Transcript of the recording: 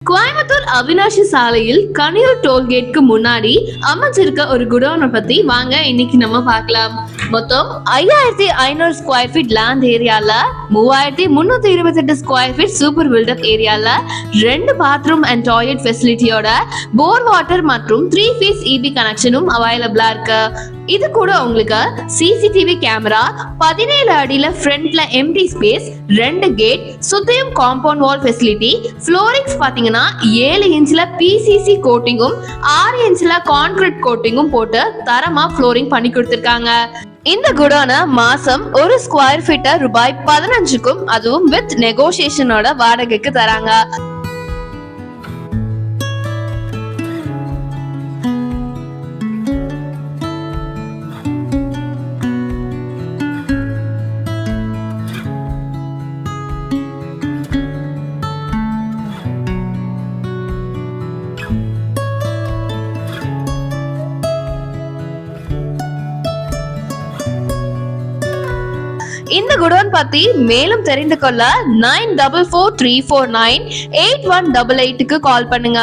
கோயம்புத்தூர் அவினாஷி சாலையில் கனியூர் டோல்கேட்க்கு முன்னாடி அமைஞ்சிருக்க ஒரு குடோனை பத்தி வாங்க இன்னைக்கு நம்ம பார்க்கலாம். மொத்தம் 5500 ஸ்கொயர் ஃபீட் லேண்ட் ஏரியால 3328 ஸ்கொயர் ஃபீட் சூப்பர் பில்டப் ஏரியால 2 பாத்ரூம் அண்ட் டாய்லெட் ஃபெசிலிட்டியோட போர் வாட்டர் மற்றும் 3 ஃபேஸ் இபி கனெக்ஷனும் அவைலபிளா இருக்கு. இது கூட உங்களுக்கு சிசிடிவி கேமரா, 17 அடியில ஃப்ரண்ட்ல எம்டி ஸ்பேஸ், 2 கேட், சுத்தியும் காம்பவுண்ட் வால் ஃபெசிலிட்டி, ஃப்ளோரிங்ஸ் பாத்தீங்கன்னா 7 இன்ச்ல பிசிசி கோட்டிங்கும் 6 இன்ச்ல கான்கிரீட் கோட்டிங்கும் போட்டு தரமா ஃப்ளோரிங் பண்ணி கொடுத்திருக்காங்க. இந்த குடோன மாசம் ஒரு ஸ்கொயர் ஃபீட்ட ரூபாய் 15க்கும் அதுவும் வித் நெகோசியேஷனோட வாடகைக்கு தராங்க. இந்த குடோன் பத்தி மேலும் தெரிந்து கொள்ள 9443498188க்கு கால் பண்ணுங்க.